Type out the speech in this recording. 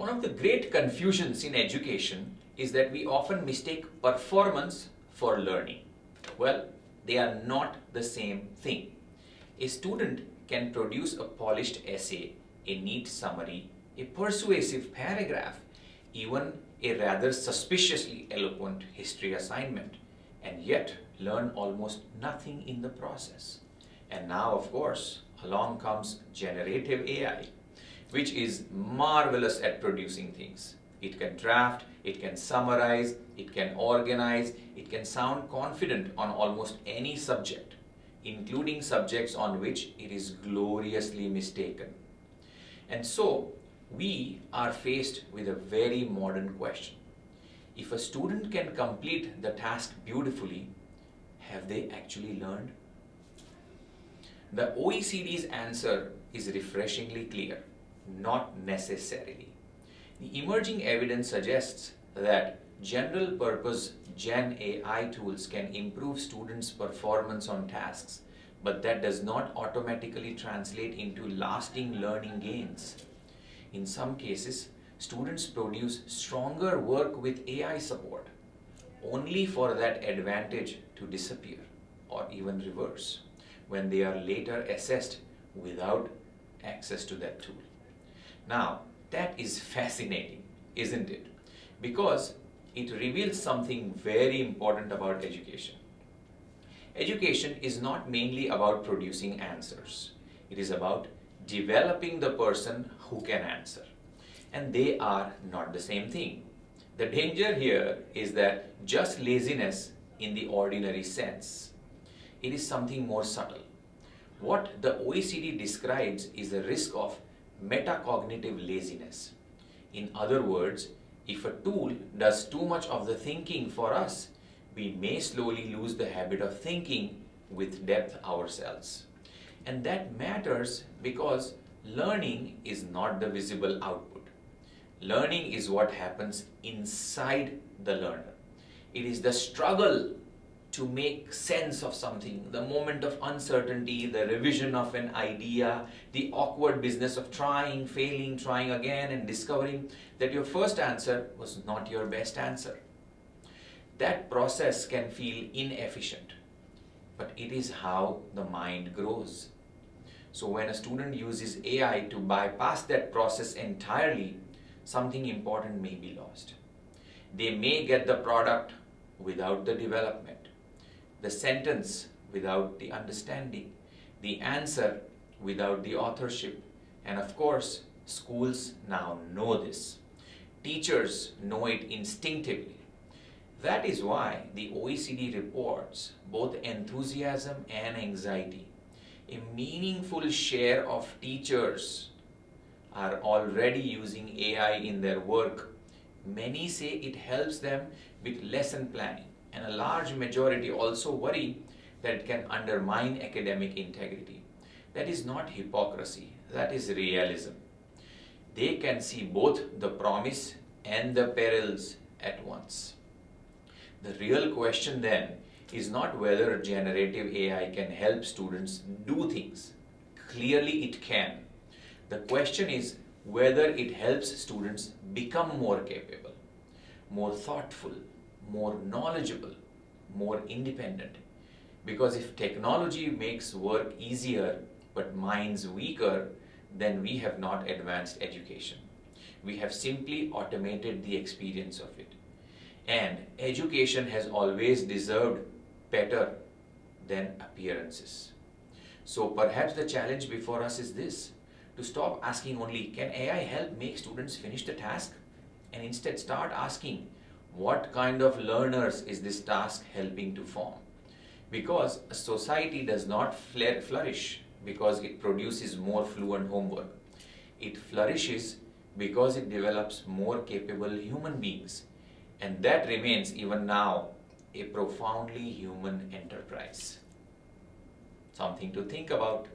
One of the great confusions in education is that we often mistake performance for learning. Well, they are not the same thing. A student can produce a polished essay, a neat summary, a persuasive paragraph, even a rather suspiciously eloquent history assignment, and yet learn almost nothing in the process. And now, of course, along comes generative AI, which is marvelous at producing things. It can draft, it can summarize, it can organize, it can sound confident on almost any subject, including subjects on which it is gloriously mistaken. And so, we are faced with a very modern question. If a student can complete the task beautifully, have they actually learned? The OECD's answer is refreshingly clear. Not necessarily. The emerging evidence suggests that general purpose Gen AI tools can improve students' performance on tasks, but that does not automatically translate into lasting learning gains. In some cases, students produce stronger work with AI support, only for that advantage to disappear or even reverse when they are later assessed without access to that tool. Now, that is fascinating, isn't it? Because it reveals something very important about education. Education is not mainly about producing answers. It is about developing the person who can answer. And they are not the same thing. The danger here is that just laziness in the ordinary sense. It is something more subtle. What the OECD describes is the risk of metacognitive laziness. In other words, if a tool does too much of the thinking for us, we may slowly lose the habit of thinking with depth ourselves. And that matters because learning is not the visible output. Learning is what happens inside the learner. It is the struggle to make sense of something, the moment of uncertainty, the revision of an idea, the awkward business of trying, failing, trying again, and discovering that your first answer was not your best answer. That process can feel inefficient, but it is how the mind grows. So when a student uses AI to bypass that process entirely, something important may be lost. They may get the product without the development, the sentence without the understanding, the answer without the authorship. And of course, schools now know this. Teachers know it instinctively. That is why the OECD reports both enthusiasm and anxiety. A meaningful share of teachers are already using AI in their work. Many say it helps them with lesson planning, and a large majority also worry that it can undermine academic integrity. That is not hypocrisy, that is realism. They can see both the promise and the perils at once. The real question then is not whether generative AI can help students do things. Clearly it can. The question is whether it helps students become more capable, more thoughtful, more knowledgeable, more independent. Because if technology makes work easier but minds weaker, then we have not advanced education. We have simply automated the experience of it. And education has always deserved better than appearances. So perhaps the challenge before us is this: to stop asking only, can AI help make students finish the task? And instead start asking, what kind of learners is this task helping to form? Because a society does not flourish because it produces more fluent homework. It flourishes because it develops more capable human beings. And that remains even now a profoundly human enterprise. Something to think about.